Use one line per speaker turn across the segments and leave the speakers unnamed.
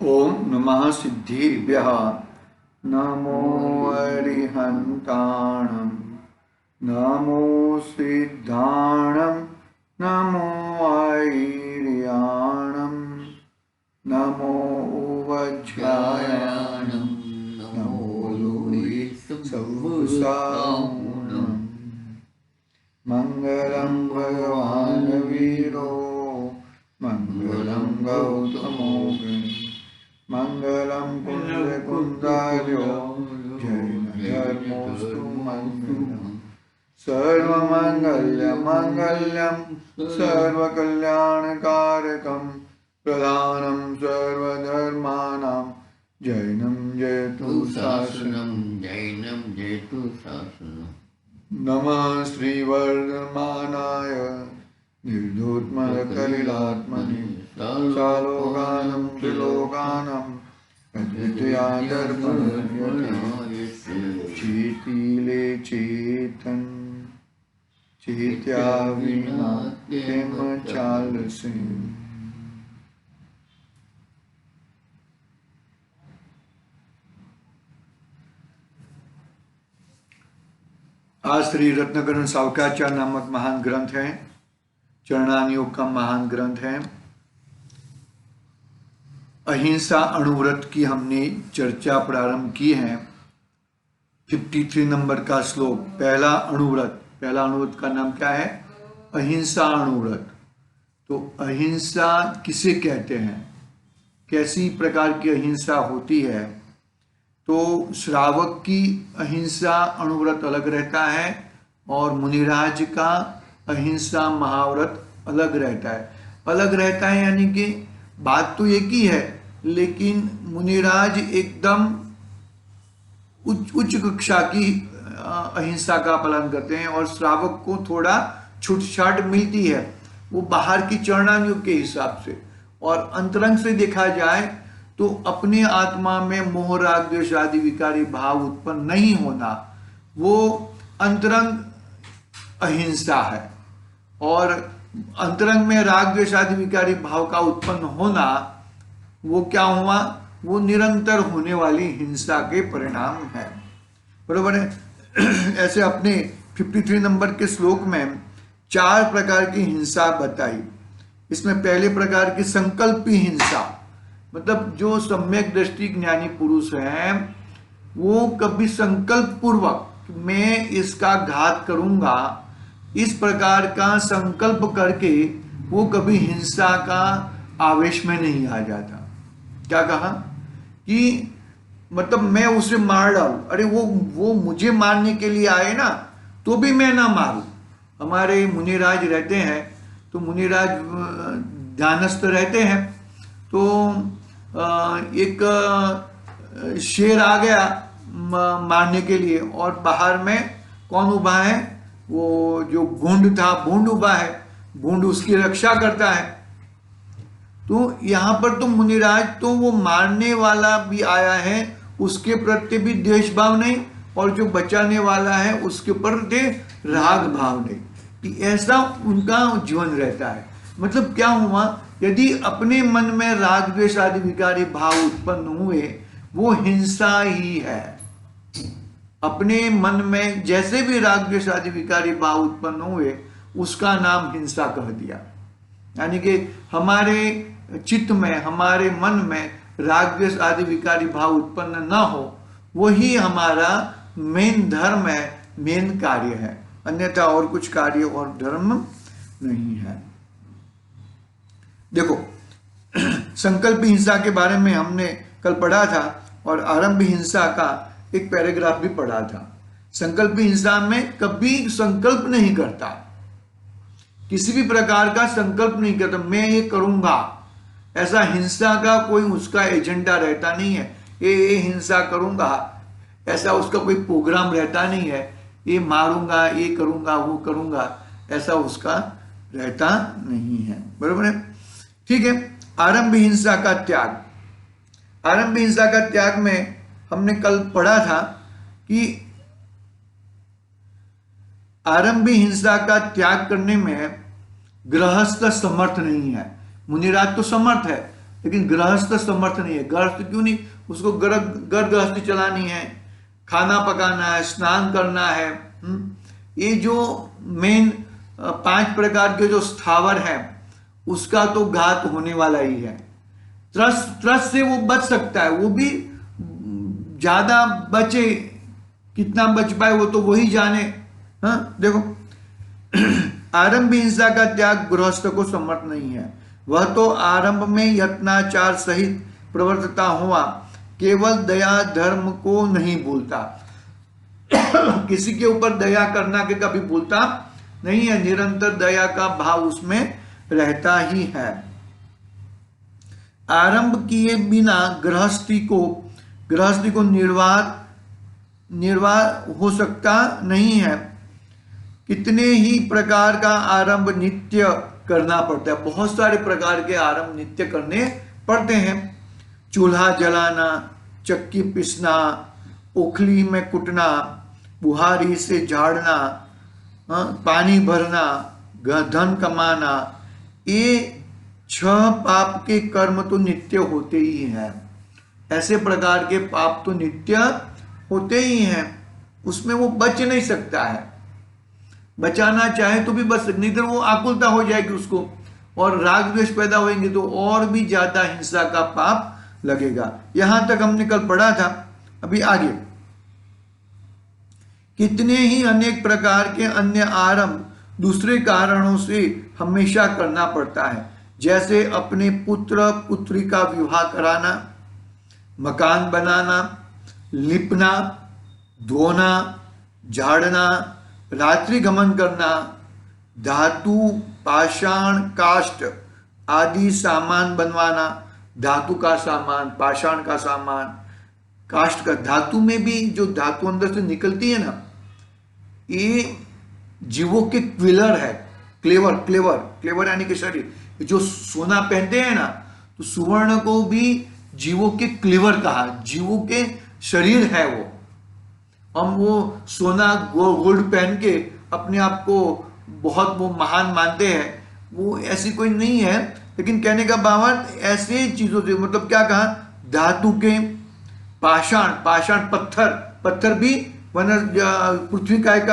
ओम नमः सिद्धिभ्यः नमो अरिहन्ताणं नमो सिद्धाणं नमो ऐर्याणं नमो वज्रायाणं नमो लोहितसंवसानं मंगलं भगवान् वीरो मंगलं गौतमो मंगलम कुंदकुंदार्यो जैनधर्मोऽस्तु मंगलम् सर्वमंगल्यं सर्वकल्याणकारकं प्रधानं सर्वधर्माणां जैनं जयतु शासनं नमः श्रीवर्धमानाय निर्धूतमकलिलात्मने सालोकानं त्रिलोकानं अद्वितीयादर्पणयते चेतीले चेतन चेत्या विना तेम चालसे। आज श्री रत्नकरण सावकाचार्य नामक महान ग्रंथ है, चरणान योग का महान ग्रंथ है। अहिंसा अणुव्रत की हमने चर्चा प्रारंभ की है। 53 नंबर का श्लोक, पहला अणुव्रत का नाम क्या है? अहिंसा अणुव्रत। तो अहिंसा किसे कहते हैं, कैसी प्रकार की अहिंसा होती है? तो श्रावक की अहिंसा अणुव्रत अलग रहता है और मुनिराज का अहिंसा महाव्रत अलग रहता है। यानी कि बात तो एक ही है, लेकिन मुनिराज एकदम उच्च कक्षा की अहिंसा का पालन करते हैं और श्रावक को थोड़ा छूटछाट मिलती है, वो बाहर की चरणानुयोग के हिसाब से। और अंतरंग से देखा जाए तो अपने आत्मा में मोह राग द्वेष आदि विकारी भाव उत्पन्न नहीं होना, वो अंतरंग अहिंसा है। और अंतरंग में राग द्वेष आदि विकारी भाव का उत्पन्न होना, वो क्या हुआ? वो निरंतर होने वाली हिंसा के परिणाम है। बरोबर है। ऐसे अपने 53 नंबर के श्लोक में 4 प्रकार की हिंसा बताई। इसमें पहले प्रकार की संकल्पी हिंसा, मतलब जो सम्यक दृष्टि ज्ञानी पुरुष हैं, वो कभी संकल्प पूर्वक मैं इसका घात करूंगा, इस प्रकार का संकल्प करके वो कभी हिंसा का आवेश में नहीं आ जाता। क्या कहा कि मतलब मैं उसे मार डालूं, अरे वो मुझे मारने के लिए आए ना, तो भी मैं ना मारूं। हमारे मुनिराज रहते हैं, तो मुनिराज ध्यानस्थ रहते हैं, तो एक शेर आ गया मारने के लिए, और बाहर में कौन उभा है? वो जो भूंड था, भूंड उभा है, भूंड उसकी रक्षा करता है। तो यहां पर तो मुनिराज, तो वो मारने वाला भी आया है, उसके प्रति भी द्वेष भाव नहीं, और जो बचाने वाला है उसके प्रति राग भाव नहीं, कि ऐसा उनका जीवन रहता है। मतलब क्या हुआ? यदि अपने मन में राग द्वेष आदि विकारी भाव उत्पन्न हुए, वो हिंसा ही है। अपने मन में जैसे भी राग द्वेष आदि विकारी भाव उत्पन्न हुए, उसका नाम हिंसा कह दिया। यानी कि हमारे चित्त में, हमारे मन में राग द्वेष आदि विकारी भाव उत्पन्न न हो, वही हमारा मेन धर्म है, मेन कार्य है। अन्यथा और कुछ कार्य और धर्म नहीं है। देखो, संकल्प हिंसा के बारे में हमने कल पढ़ा था, और आरंभ हिंसा का एक पैराग्राफ भी पढ़ा था। संकल्प हिंसा में कभी संकल्प नहीं करता, किसी भी प्रकार का संकल्प नहीं करता, मैं ये करूंगा, ऐसा हिंसा का कोई उसका एजेंडा रहता नहीं है। ये हिंसा करूंगा, ऐसा उसका कोई प्रोग्राम रहता नहीं है। ये मारूंगा, ये करूंगा, वो करूंगा, ऐसा उसका रहता नहीं है। बरोबर है, ठीक है। आरंभ हिंसा का त्याग। आरंभ हिंसा का त्याग में हमने कल पढ़ा था कि आरंभी हिंसा का त्याग करने में गृहस्थ समर्थ नहीं है। मुनिराज तो समर्थ है, लेकिन गृहस्थ समर्थ नहीं है। गृहस्थ क्यों नहीं, उसको घर गृहस्थी चलानी है, खाना पकाना है, स्नान करना है। ये जो मेन 5 प्रकार के जो स्थावर है उसका तो घात होने वाला ही है। त्रस से वो बच सकता है, वो भी ज्यादा बचे, कितना बच पाए वो तो वही जाने। हाँ देखो, आरंभ हिंसा का त्याग गृहस्थ को सम्मत नहीं है। वह तो आरंभ में यत्नाचार सहित प्रवर्तता हुआ केवल दया धर्म को नहीं भूलता। किसी के ऊपर दया करना के कभी भूलता नहीं है, निरंतर दया का भाव उसमें रहता ही है। आरंभ किए बिना गृहस्थी को निर्वाह हो सकता नहीं है। कितने ही प्रकार का आरंभ नित्य करना पड़ता है, बहुत सारे प्रकार के आरंभ नित्य करने पड़ते हैं। चूल्हा जलाना, चक्की पीसना, ओखली में कुटना, बुहारी से झाड़ना, पानी भरना, धन कमाना, ये 6 पाप के कर्म तो नित्य होते ही हैं। ऐसे प्रकार के पाप तो नित्य होते ही हैं, उसमें वो बच नहीं सकता है। बचाना चाहे तो भी बच सकता नहीं, तो वो आकुलता हो जाएगी उसको, और राग द्वेष पैदा होंगे तो और भी ज्यादा हिंसा का पाप लगेगा। यहां तक हमने कल पढ़ा था। अभी आगे, कितने ही अनेक प्रकार के अन्य आरंभ दूसरे कारणों से हमेशा करना पड़ता है, जैसे अपने पुत्र पुत्री का विवाह कराना, मकान बनाना, लिपना, धोना, झाड़ना, रात्रि गमन करना, धातु, पाषाण, काष्ठ आदि सामान बनवाना। धातु का सामान, पाषाण का सामान, काष्ठ का। धातु में भी जो धातु अंदर से निकलती है ना, ये जीवों के क्विलर है। क्लेवर यानी कि शरीर। जो सोना पहनते हैं ना, तो सुवर्ण को भी जीवों के क्लेवर कहा, जीवों के शरीर है वो। हम वो सोना गोल्ड पहन के अपने आप को बहुत वो महान मानते हैं, वो ऐसी कोई नहीं है। लेकिन कहने का भावार्थ ऐसे चीजों से, मतलब क्या कहा, धातु के, पाषाण पत्थर भी पृथ्वी का एक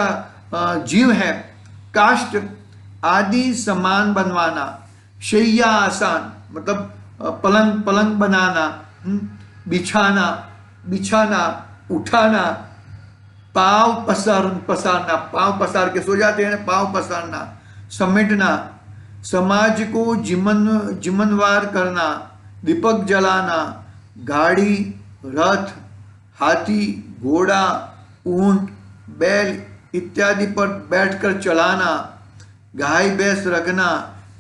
जीव है। काष्ठ आदि सामान बनवाना, शैया आसान मतलब पलंग बनाना, बिछाना, उठाना, पांव पसारना, पांव पसार के सो जाते हैं, पांव पसारना, समेटना, समाज को जिम्मेवार करना, दीपक जलाना, गाड़ी, रथ, हाथी, घोड़ा, ऊंट, बैल इत्यादि पर बैठकर चलाना, गाय भैंस रखना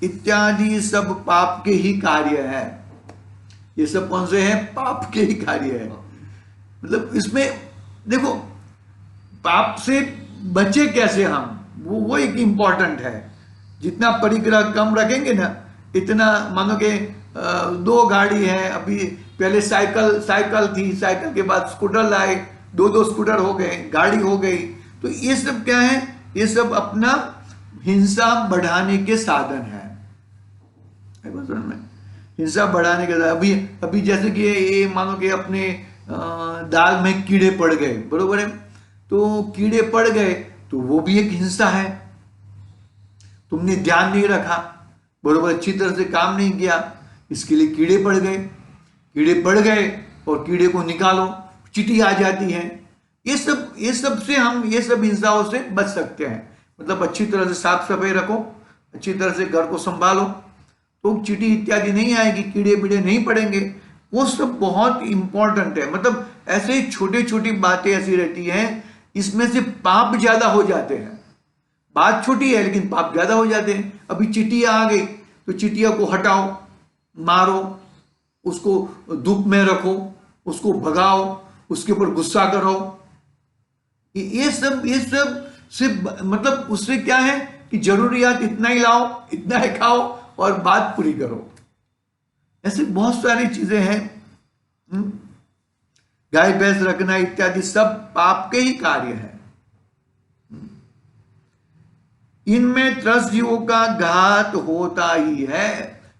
इत्यादि सब पाप के ही कार्य है। ये सब कौन से हैं? पाप के ही कार्य है। मतलब इसमें देखो, पाप से बचे कैसे हम, वो एक इंपॉर्टेंट है। जितना परिग्रह कम रखेंगे ना, इतना, मानो कि 2 गाड़ी है, अभी पहले साइकिल थी, साइकिल के बाद स्कूटर लाए, 2 स्कूटर हो गए, गाड़ी हो गई। तो ये सब क्या है? ये सब अपना हिंसा बढ़ाने के साधन है। हिंसा बढ़ाने के साधन। अभी जैसे कि ये मानो कि अपने दाल में कीड़े पड़ गए, बरोबर है, तो कीड़े पड़ गए तो वो भी एक हिंसा है। तुमने ध्यान नहीं रखा, बरोबर अच्छी तरह से काम नहीं किया, इसके लिए कीड़े पड़ गए और कीड़े को निकालो, चींटी आ जाती है। ये सब से हम ये सब हिंसाओं से बच सकते हैं। मतलब अच्छी तरह से साफ सफाई रखो, अच्छी तरह से घर को संभालो, तो चींटी इत्यादि नहीं आएगी, कीड़े बीड़े नहीं पड़ेंगे। वो सब बहुत इंपॉर्टेंट है। मतलब ऐसे ही छोटी छोटी बातें ऐसी रहती हैं, इसमें से पाप ज्यादा हो जाते हैं। बात छोटी है लेकिन पाप ज्यादा हो जाते हैं। अभी चींटियां आ गई तो चींटिया को हटाओ, मारो, उसको धूप में रखो, उसको भगाओ, उसके ऊपर गुस्सा करो। ये सब से मतलब उससे क्या है कि जरूरियात इतना ही लाओ, इतना ही खाओ और बात पूरी करो। ऐसे बहुत सारी चीजें हैं। गाय भैंस रखना इत्यादि सब पाप के ही कार्य है। इनमें त्रस्त जीवों का घात होता ही है।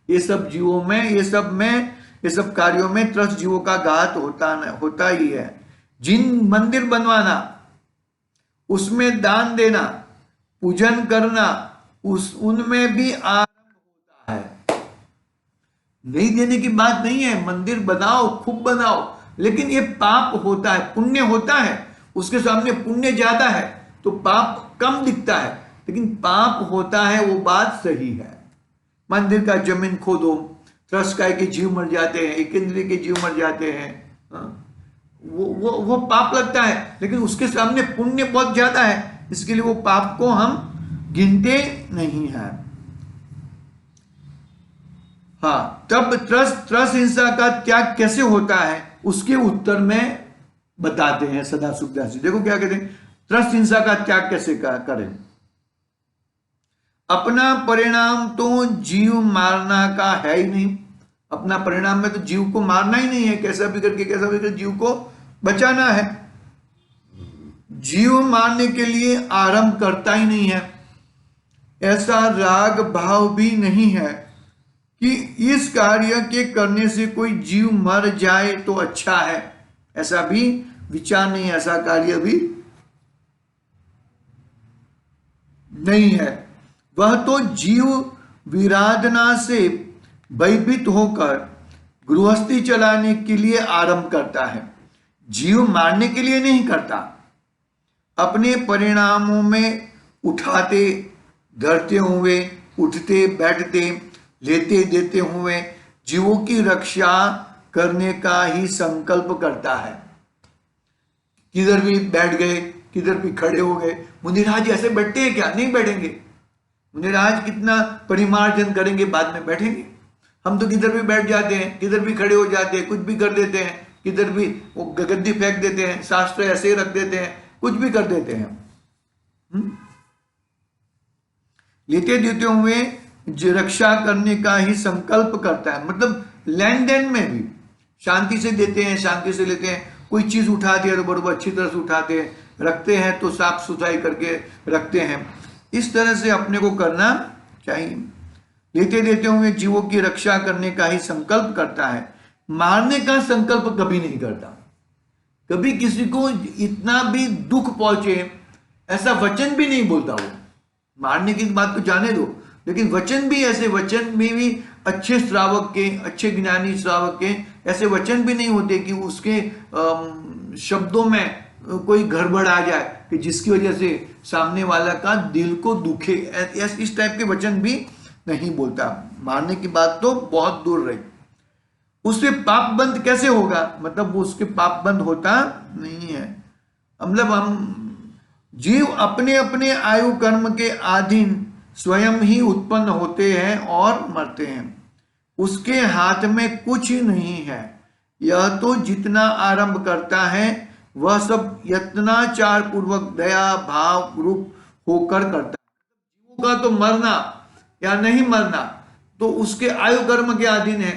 ये सब जीवों में, ये सब में ये सब कार्यों में त्रस्त जीवों का घात होता ही है। जिन मंदिर बनवाना, उसमें दान देना, पूजन करना, उनमें भी आरंभ होता है। नहीं देने की बात नहीं है, मंदिर बनाओ, खूब बनाओ, लेकिन ये पाप होता है। पुण्य होता है, उसके सामने पुण्य ज्यादा है तो पाप कम दिखता है, लेकिन पाप होता है, वो बात सही है। मंदिर का जमीन खोदो, त्रस्काय के जीव मर जाते हैं, एक इंद्रिय के जीव मर जाते हैं, वो पाप लगता है, लेकिन उसके सामने पुण्य बहुत ज्यादा है, इसके लिए वो पाप को हम गिनते नहीं हैं। हाँ, तब त्रस हिंसा का त्याग कैसे होता है, उसके उत्तर में बताते हैं सदाशिव दास जी। देखो क्या कहते हैं, त्रस हिंसा का त्याग कैसे करें। अपना परिणाम तो जीव मारना का है ही नहीं। अपना परिणाम में तो जीव को मारना ही नहीं है, कैसा भी करके जीव को बचाना है। जीव मारने के लिए आरंभ करता ही नहीं है। ऐसा राग भाव भी नहीं है कि इस कार्य के करने से कोई जीव मर जाए तो अच्छा है, ऐसा भी विचार नहीं, ऐसा कार्य भी नहीं है। वह तो जीव विराधना से भयभीत होकर गृहस्थी चलाने के लिए आरंभ करता है, जीव मारने के लिए नहीं करता। अपने परिणामों में उठाते धरते हुए, उठते बैठते, लेते देते हुए जीवों की रक्षा करने का ही संकल्प करता है। किधर भी बैठ गए, किधर भी खड़े हो गए। मुनिराज ऐसे बैठते हैं क्या? नहीं बैठेंगे। मुनिराज कितना परिमार्जन करेंगे, बाद में बैठेंगे। हम तो किधर भी बैठ जाते हैं, किधर भी खड़े हो जाते हैं, कुछ भी कर देते हैं, किधर भी वो गद्दी फेंक देते हैं, शास्त्र ऐसे ही रख देते हैं, कुछ भी कर देते हैं। लेते देते हुए रक्षा करने का ही संकल्प करता है। मतलब लेन देन में भी शांति से देते हैं, शांति से लेते हैं। कोई चीज उठाते हैं तो बराबर अच्छी तरह से उठाते हैं, रखते हैं तो साफ सुथराई करके रखते हैं। इस तरह से अपने को करना चाहिए। लेते देते हुए जीवों की रक्षा करने का ही संकल्प करता है, मारने का संकल्प कभी नहीं करता। कभी किसी को इतना भी दुख पहुंचे ऐसा वचन भी नहीं बोलता वो। मारने की बात तो जाने दो, लेकिन वचन भी ऐसे, वचन में भी अच्छे श्रावक के, अच्छे ज्ञानी श्रावक के ऐसे वचन भी नहीं होते कि उसके शब्दों में कोई गड़बड़ आ जाए कि जिसकी वजह से सामने वाला का दिल को दुखे। इस टाइप के वचन भी नहीं बोलता। मारने की बात तो बहुत दूर रही। उससे पाप बंद कैसे होगा? मतलब उसके पाप बंद होता नहीं है। मतलब हम जीव अपने अपने आयु कर्म के अधीन स्वयं ही उत्पन्न होते हैं और मरते हैं। उसके हाथ में कुछ नहीं है। यह तो जितना आरंभ करता है वह सब यत्नाचार पूर्वक दया भाव रूप होकर करता है। जीवों का तो मरना या नहीं मरना तो उसके आयु कर्म के अधीन है।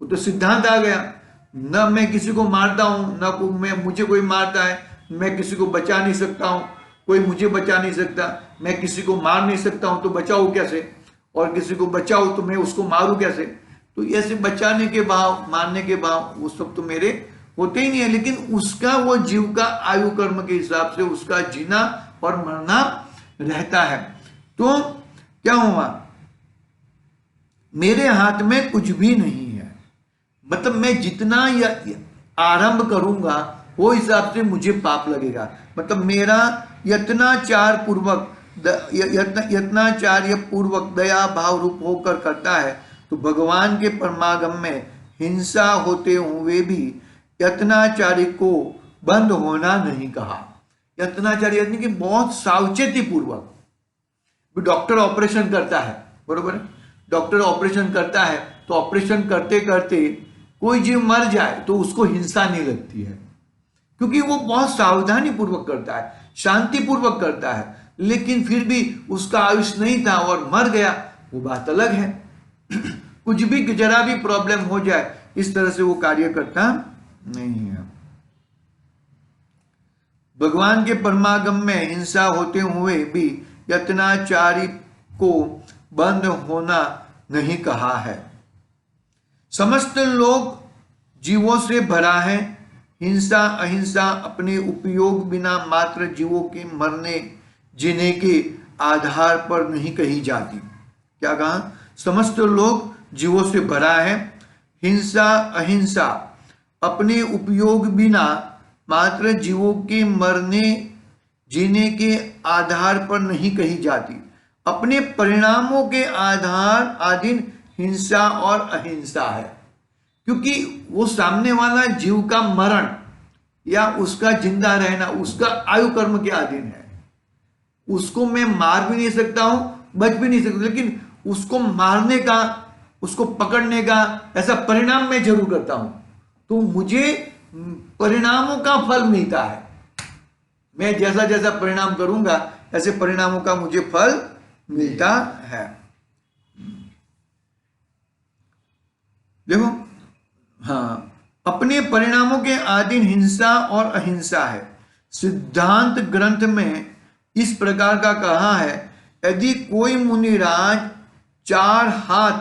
वो तो सिद्धांत आ गया, न मैं किसी को मारता हूं, न मुझे कोई मारता है, मैं किसी को बचा नहीं सकता हूं, कोई मुझे बचा नहीं सकता, मैं किसी को मार नहीं सकता हूं तो बचाऊं कैसे, और किसी को बचाऊं तो मैं उसको मारूं कैसे। तो ऐसे बचाने के भाव, मारने के भाव, वो सब तो मेरे होते ही नहीं है। लेकिन उसका, वो जीव का आयु कर्म के हिसाब से उसका जीना और मरना रहता है। तो क्या हुआ? मेरे हाथ में कुछ भी नहीं है। मतलब मैं जितना आरंभ करूंगा वो हिसाब से मुझे पाप लगेगा। मतलब मेरा यत्नाचार पूर्वक दया भाव रूप होकर करता है। तो भगवान के परमागम में हिंसा होते हुए भी यत्नाचारी को बंद होना नहीं कहा। यत्नाचारी यानी कि बहुत सावचेती पूर्वक। डॉक्टर ऑपरेशन करता है, बरोबर है, डॉक्टर ऑपरेशन करता है तो ऑपरेशन करते करते कोई जीव मर जाए तो उसको हिंसा नहीं लगती है, क्योंकि वो बहुत सावधानी पूर्वक करता है, शांति पूर्वक करता है। लेकिन फिर भी उसका आयुष नहीं था और मर गया, वो बात अलग है। कुछ भी जरा भी प्रॉब्लम हो जाए इस तरह से वो कार्य करता नहीं है। भगवान के परमागम में हिंसा होते हुए भी यत्नाचारी को बंद होना नहीं कहा है। समस्त लोग जीवों से भरा है, हिंसा अहिंसा अपने उपयोग बिना मात्र जीवों के मरने जीने के आधार पर नहीं कही जाती। क्या कहा? समस्त लोग जीवों से भरा है, हिंसा अहिंसा अपने उपयोग बिना मात्र जीवों के मरने जीने के आधार पर नहीं कही जाती। अपने परिणामों के आधार अधीन हिंसा और अहिंसा है, क्योंकि वो सामने वाला जीव का मरण या उसका जिंदा रहना उसका आयु कर्म के अधीन है। उसको मैं मार भी नहीं सकता हूं, बच भी नहीं सकता, लेकिन उसको मारने का, उसको पकड़ने का ऐसा परिणाम मैं जरूर करता हूं, तो मुझे परिणामों का फल मिलता है। मैं जैसा जैसा परिणाम करूंगा ऐसे परिणामों का मुझे फल मिलता है। देखो, हाँ, अपने परिणामों के अधीन हिंसा और अहिंसा है। सिद्धांत ग्रंथ में इस प्रकार का कहा है, यदि कोई मुनिराज 4 हाथ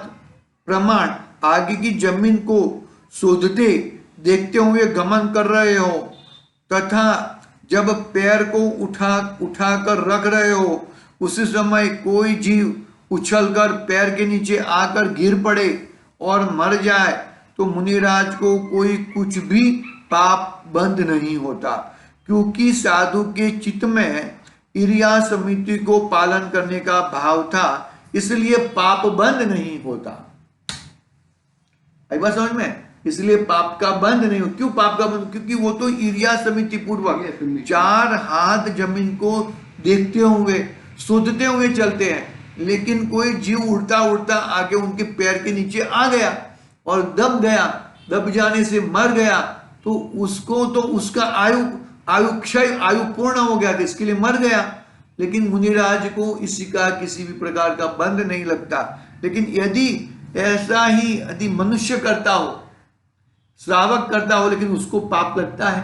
प्रमाण आगे की जमीन को शोधते देखते हुए गमन कर रहे हो तथा जब पैर को उठाकर रख रहे हो उसी समय कोई जीव उछलकर पैर के नीचे आकर गिर पड़े और मर जाए तो मुनिराज को कोई कुछ भी पाप बंद नहीं होता, क्योंकि साधु के चित्त में इरिया समिति को पालन करने का भाव था, इसलिए पाप बंद नहीं होता। आई बात समझ में? इसलिए पाप का बंद नहीं होता। क्यों पाप का बंद? क्योंकि वो तो इरिया समिति पूर्वक 4 हाथ जमीन को देखते हुए शोधते हुए चलते हैं, लेकिन कोई जीव उड़ता उड़ता आके उनके पैर के नीचे आ गया और दब गया, दब जाने से मर गया, तो उसको तो उसका आयु क्षय, आयु पूर्ण हो गया था, इसके लिए मर गया। लेकिन मुनिराज को इसी का किसी भी प्रकार का बंध नहीं लगता। लेकिन यदि ऐसा ही यदि मनुष्य करता हो, श्रावक करता हो, लेकिन उसको पाप लगता है,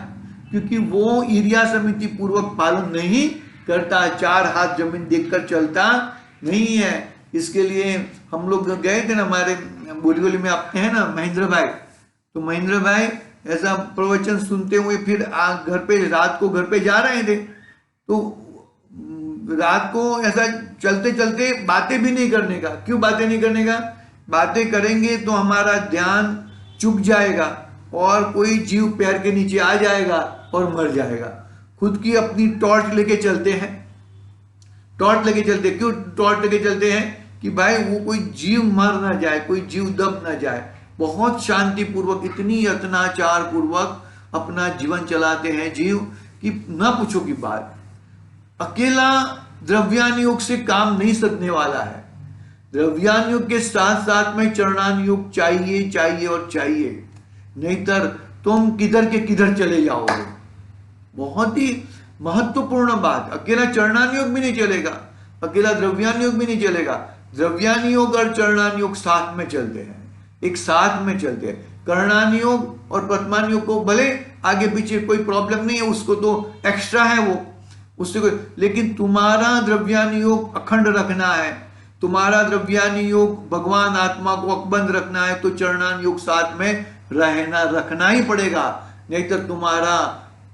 क्योंकि वो इरिया समिति पूर्वक पालन नहीं करता, 4 हाथ जमीन देखकर चलता नहीं है। इसके लिए हम लोग गए थे ना, हमारे बोरीवली में आपके हैं ना महेंद्र भाई, तो महेंद्र भाई ऐसा प्रवचन सुनते हुए फिर घर पे रात को घर पे जा रहे थे, तो रात को ऐसा चलते चलते बातें भी नहीं करने का। क्यों बातें नहीं करने का? बातें करेंगे तो हमारा ध्यान चुक जाएगा और कोई जीव पैर के नीचे आ जाएगा और मर जाएगा। खुद की अपनी टॉर्च लेके चलते हैं, टॉर्च लेके चलते। क्यों टॉर्च लेके चलते हैं? कि भाई वो कोई जीव मर ना जाए, कोई जीव दब ना जाए। बहुत शांति पूर्वक, इतनी अत्याचार पूर्वक अपना जीवन चलाते हैं जीव कि ना पूछो की बात। अकेला द्रव्यान योग से काम नहीं सकने वाला है। द्रव्यान योग के साथ साथ में चरणान योग चाहिए चाहिए और चाहिए, नहींतर तुम किधर के किधर चले जाओगे। बहुत ही महत्वपूर्ण बात। अकेला चरणान योग भी नहीं चलेगा, अकेला द्रव्यान योग भी नहीं चलेगा। द्रव्यान योग और चरणान योग साथ में चलते हैं, एक साथ में चलते हैं। करणान योग और प्रथमान योग को भले आगे पीछे कोई प्रॉब्लम नहीं है, उसको तो एक्स्ट्रा है वो, उससे कोई, लेकिन तुम्हारा द्रव्यान योग अखंड रखना है, तुम्हारा द्रव्यान योग भगवान आत्मा को अकबंध रखना है, तो चरणान योग साथ में रहना रखना ही पड़ेगा, नहीं तो तुम्हारा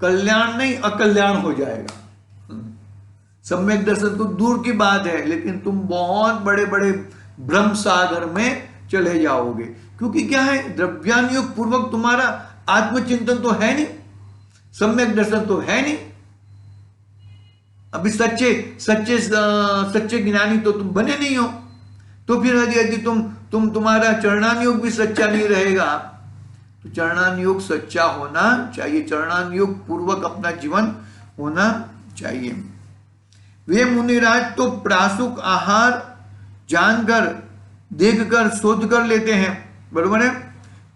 कल्याण नहीं अकल्याण हो जाएगा। सम्यक दर्शन तो दूर की बात है, लेकिन तुम बहुत बड़े बड़े ब्रह्म सागर में चले जाओगे। क्योंकि क्या है, द्रव्यान योग पूर्वक तुम्हारा आत्मचिंतन तो है नहीं, सम्यक दर्शन तो है नहीं। अभी सच्चे सच्चे सच्चे ज्ञानी तो तुम बने नहीं हो, तो फिर यदि तुम्हारा चरणान योग भी सच्चा नहीं रहेगा, तो चरणान योग सच्चा होना चाहिए, चरणान योग पूर्वक अपना जीवन होना चाहिए। वे मुनिराज तो प्रासुक आहार जानकर देखकर शोध कर लेते हैं, बरोबर है।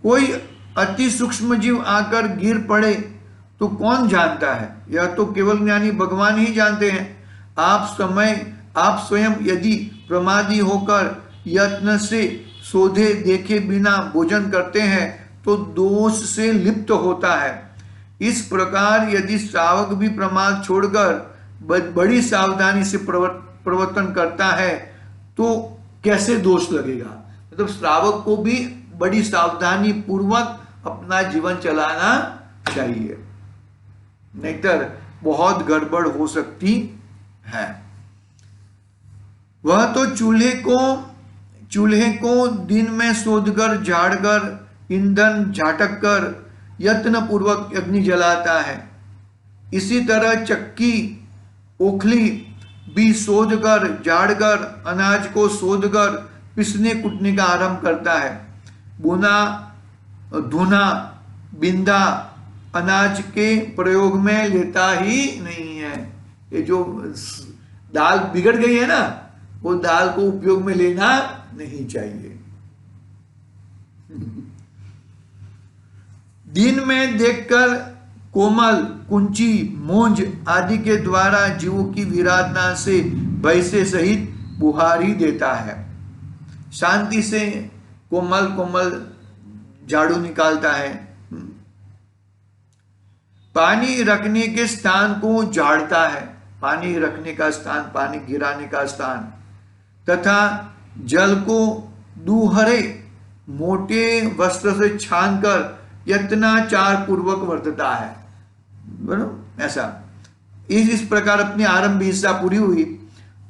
कोई अति सूक्ष्म जीव आकर गिर पड़े तो कौन जानता है? यह तो केवल ज्ञानी भगवान ही जानते हैं। आप स्वयं यदि प्रमादी होकर यत्न से शोधे देखे बिना भोजन करते हैं तो दोष से लिप्त होता है। इस प्रकार यदि श्रावक भी प्रमाद छोड़कर बड़ी सावधानी से प्रवर्तन करता है तो कैसे दोष लगेगा? मतलब श्रावक को भी बड़ी सावधानी पूर्वक अपना जीवन चलाना चाहिए, नहींतर बहुत गड़बड़ हो सकती है। वह तो चूल्हे को दिन में सोधकर, झाड़कर, ईंधन झाटक कर यत्न पूर्वक अग्नि जलाता है। इसी तरह चक्की, ओखली भी सोधकर, झाड़कर, अनाज को सोधकर पिसने कुटने का आरंभ करता है। बुना, धुना, बिंदा अनाज के प्रयोग में लेता ही नहीं है। ये जो दाल बिगड़ गई है ना, वो दाल को उपयोग में लेना नहीं चाहिए। दिन में देखकर कोमल, कुंची, मूंज आदि के द्वारा जीवों की विराधना से भय से सहित बुहारी देता है। शांति से कोमल कोमल झाड़ू निकालता है। पानी रखने के स्थान को झाड़ता है, पानी रखने का स्थान, पानी गिराने का स्थान, तथा जल को दूहरे मोटे वस्त्र से छानकर यत्नाचार पूर्वक वर्तता है। बराबर ऐसा इस प्रकार अपनी आरंभ हिंसा पूरी हुई।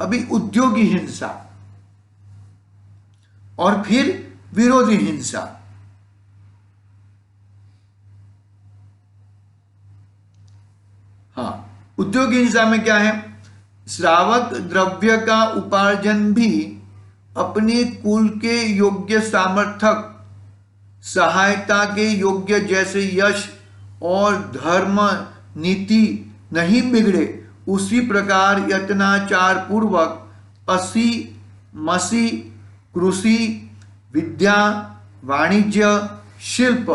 अभी उद्योगी हिंसा और फिर विरोधी हिंसा। हाँ, उद्योगी हिंसा में क्या है? श्रावक द्रव्य का उपार्जन भी अपने कुल के योग्य सामर्थक, सहायता के योग्य जैसे यश और धर्म नीति नहीं बिगड़े, उसी प्रकार यत्नाचार पूर्वक असी, मसी, कृषि, विद्या, वाणिज्य, शिल्प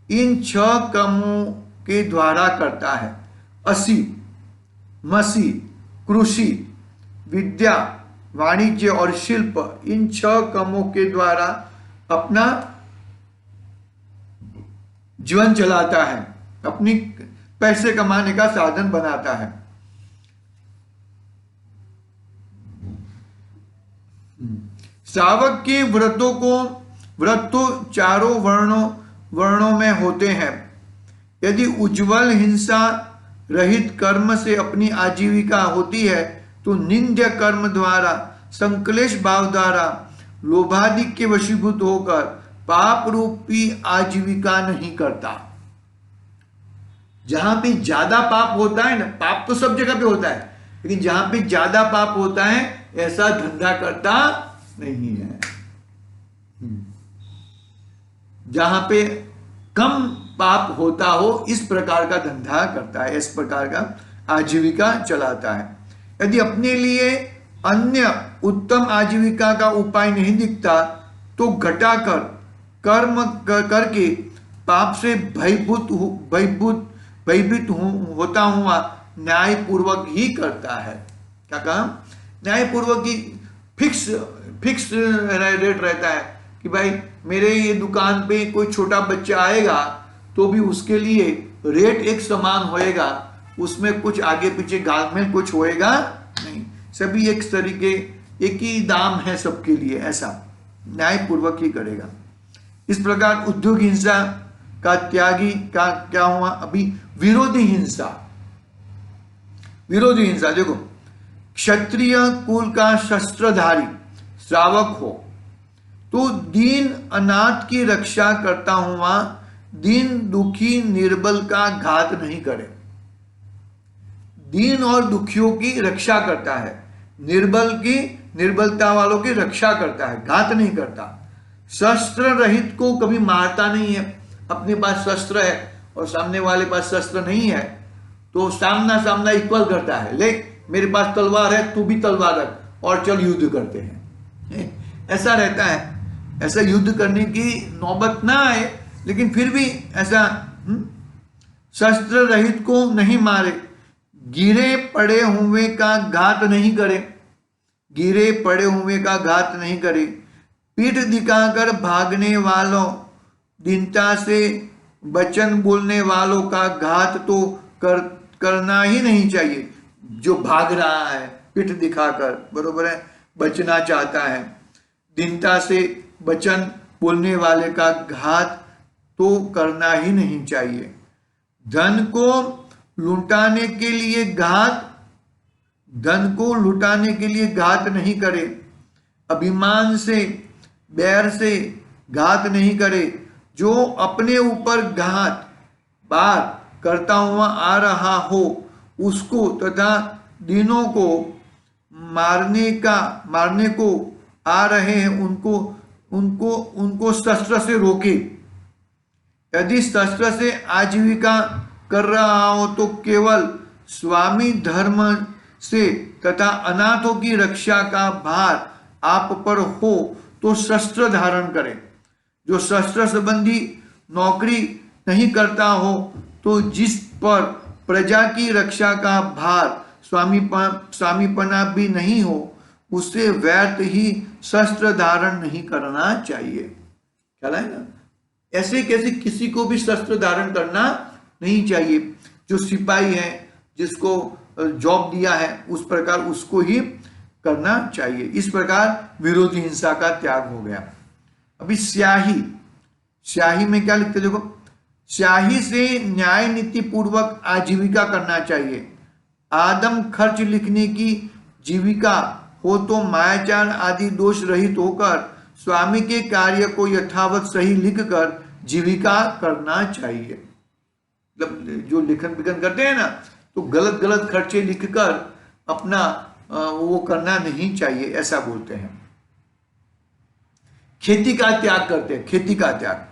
इन 6 कर्मों के द्वारा करता है। असी, मसी, कृषि, विद्या, वाणिज्य और शिल्प इन 6 कर्मों के द्वारा अपना जीवन चलाता है, अपनी पैसे कमाने का साधन बनाता है। श्रावक के व्रत तो चारों वर्णों में होते हैं। यदि उज्ज्वल हिंसा रहित कर्म से अपनी आजीविका होती है तो निंद्य कर्म द्वारा, संक्लेश भाव द्वारा, लोभादि के वशीभूत होकर पाप रूपी आजीविका नहीं करता। जहां पे ज्यादा पाप होता है ना, पाप तो सब जगह पे होता है, लेकिन जहां पे ज्यादा पाप होता है ऐसा धंधा करता नहीं है। जहां पे कम पाप होता हो इस प्रकार का धंधा करता है, इस प्रकार का आजीविका चलाता है। यदि अपने लिए अन्य उत्तम आजीविका का उपाय नहीं दिखता तो घटाकर कर्म करके पाप से भयभीत होता हुआ न्यायपूर्वक ही करता है। क्या कहा? न्यायपूर्वक ही फिक्स रेट रहता है कि भाई मेरे ये दुकान पे कोई छोटा बच्चा आएगा तो भी उसके लिए रेट एक समान होएगा, उसमें कुछ आगे पीछे गालमेल कुछ होएगा नहीं, सभी एक तरीके, एक ही दाम है सबके लिए, ऐसा न्यायपूर्वक ही करेगा। इस प्रकार उद्योग हिंसा का त्यागी का क्या हुआ? अभी विरोधी हिंसा। विरोधी हिंसा देखो, क्षत्रिय कुल का शस्त्रधारी श्रावक हो तो दीन अनाथ की रक्षा करता हुआ दीन दुखी निर्बल का घात नहीं करे। दीन और दुखियों की रक्षा करता है, निर्बल की, निर्बलता वालों की रक्षा करता है, घात नहीं करता। शस्त्र रहित को कभी मारता नहीं है। अपने पास शस्त्र है और सामने वाले पास शस्त्र नहीं है तो सामना इक्वल करता है, ले मेरे पास तलवार है तू भी तलवार रख और चल युद्ध करते हैं, ऐसा रहता है। ऐसा युद्ध करने की नौबत ना आए, लेकिन फिर भी ऐसा शस्त्र रहित को नहीं मारे, गिरे पड़े हुए का घात नहीं करे, गिरे पड़े हुए का घात नहीं करे। पीठ दिखाकर भागने वालों, दीनता से वचन बोलने वालों का घात तो करना ही नहीं चाहिए। जो भाग रहा है पीठ दिखाकर, बरोबर है, बचना चाहता है, दीनता से वचन बोलने वाले का घात तो करना ही नहीं चाहिए। धन को लुटाने के लिए घात नहीं करे। अभिमान से, बैर से घात नहीं करे। जो अपने ऊपर घात बार करता हुआ आ रहा हो उसको तथा दीनों को मारने को आ रहे हैं उनको शस्त्र से रोके। यदि शस्त्र से आजीविका कर रहा हो तो केवल स्वामी धर्म से तथा अनाथों की रक्षा का भार आप पर हो तो शस्त्र धारण करें। जो शस्त्र संबंधी नौकरी नहीं करता हो तो जिस पर प्रजा की रक्षा का भार स्वामीपना भी नहीं हो उससे व्यर्थ ही शस्त्र धारण नहीं करना चाहिए। ख्याल है ना? ऐसे कैसे किसी को भी शस्त्र धारण करना नहीं चाहिए। जो सिपाही है, जिसको जॉब दिया है, उस प्रकार उसको ही करना चाहिए। इस प्रकार विरोधी हिंसा का त्याग हो गया। अभी स्याही में क्या लिखते देखो, स्याही से न्याय नीति पूर्वक आजीविका करना चाहिए। आदम खर्च लिखने की जीविका हो तो मायाचार आदि दोष रहित होकर स्वामी के कार्य को यथावत सही लिखकर जीविका करना चाहिए। मतलब जो लिखन विखन करते हैं ना, तो गलत गलत खर्चे लिखकर अपना वो करना नहीं चाहिए, ऐसा बोलते हैं। खेती का त्याग करते हैं। खेती का त्याग,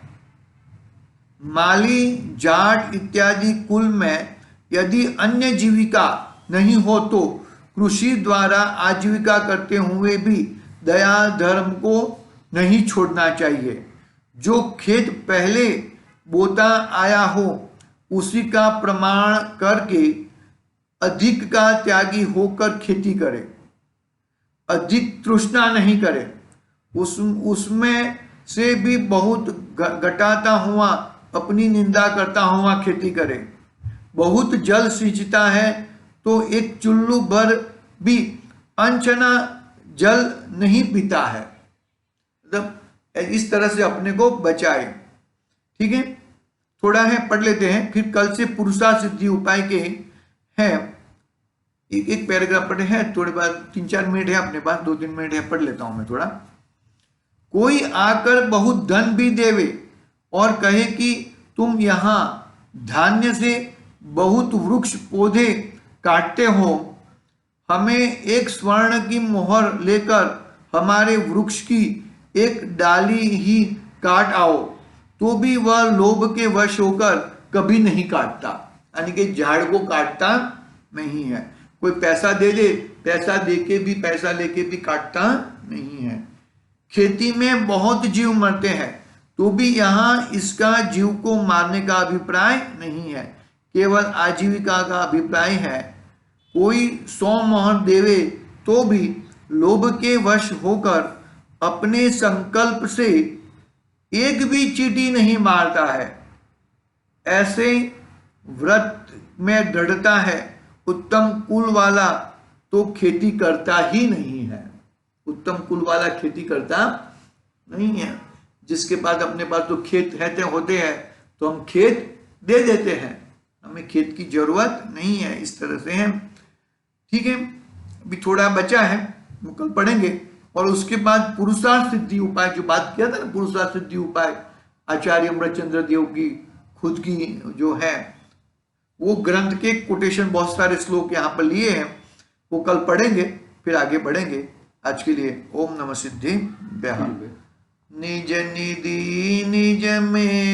माली जाट इत्यादि कुल में यदि अन्य जीविका नहीं हो तो कृषि द्वारा आजीविका करते हुए भी दया धर्म को नहीं छोड़ना चाहिए। जो खेत पहले बोता आया हो उसी का प्रमाण करके अधिक का त्यागी होकर खेती करे। अधिक तृष्णा नहीं करे। उसमें से भी बहुत घटाता हुआ अपनी निंदा करता हुआ खेती करे। बहुत जल सींचता है तो एक चुल्लू भर भी अनछना जल नहीं पीता है। मतलब इस तरह से अपने को बचाए। ठीक है, थोड़ा है पढ़ लेते हैं, फिर कल से पुरुषार्थ सिद्धि उपाय के हैं। एक पैराग्राफ पढ़े हैं, थोड़े बाद 3-4 मिनट है अपने पास, 2-3 मिनट है, पढ़ लेता हूं मैं थोड़ा। कोई आकर बहुत धन भी देवे और कहे कि तुम यहाँ धान्य से बहुत वृक्ष पौधे काटते हो, हमें एक स्वर्ण की मोहर लेकर हमारे वृक्ष की एक डाली ही काट आओ, तो भी वह लोभ के वश होकर कभी नहीं काटता। यानी कि झाड़ को काटता नहीं है। कोई पैसा दे दे, पैसा देके भी, पैसा लेके भी काटता नहीं है। खेती में बहुत जीव मरते हैं तो भी यहाँ इसका जीव को मारने का अभिप्राय नहीं है, केवल आजीविका का अभिप्राय है। कोई 100 मोहर देवे तो भी लोभ के वश होकर अपने संकल्प से एक भी चींटी नहीं मारता है। ऐसे व्रत में दृढ़ता है। उत्तम कुल वाला तो खेती करता ही नहीं है। उत्तम कुल वाला खेती करता नहीं है। जिसके पास अपने पास तो खेत होते हैं तो हम खेत दे देते हैं, हमें खेत की जरूरत नहीं है। इस तरह से है। ठीक है, अभी थोड़ा बचा है, कल पढ़ेंगे। और उसके बाद पुरुषार्थ सिद्धि उपाय, जो बात किया था ना, पुरुषार्थ सिद्धि उपाय आचार्य अमृतचंद्र देव की खुद की जो है, वो ग्रंथ के कोटेशन बहुत सारे श्लोक यहाँ पर लिए हैं, वो कल पढ़ेंगे, फिर आगे बढ़ेंगे। आज के लिए ओम नमः सिद्धि। निज निधि निज में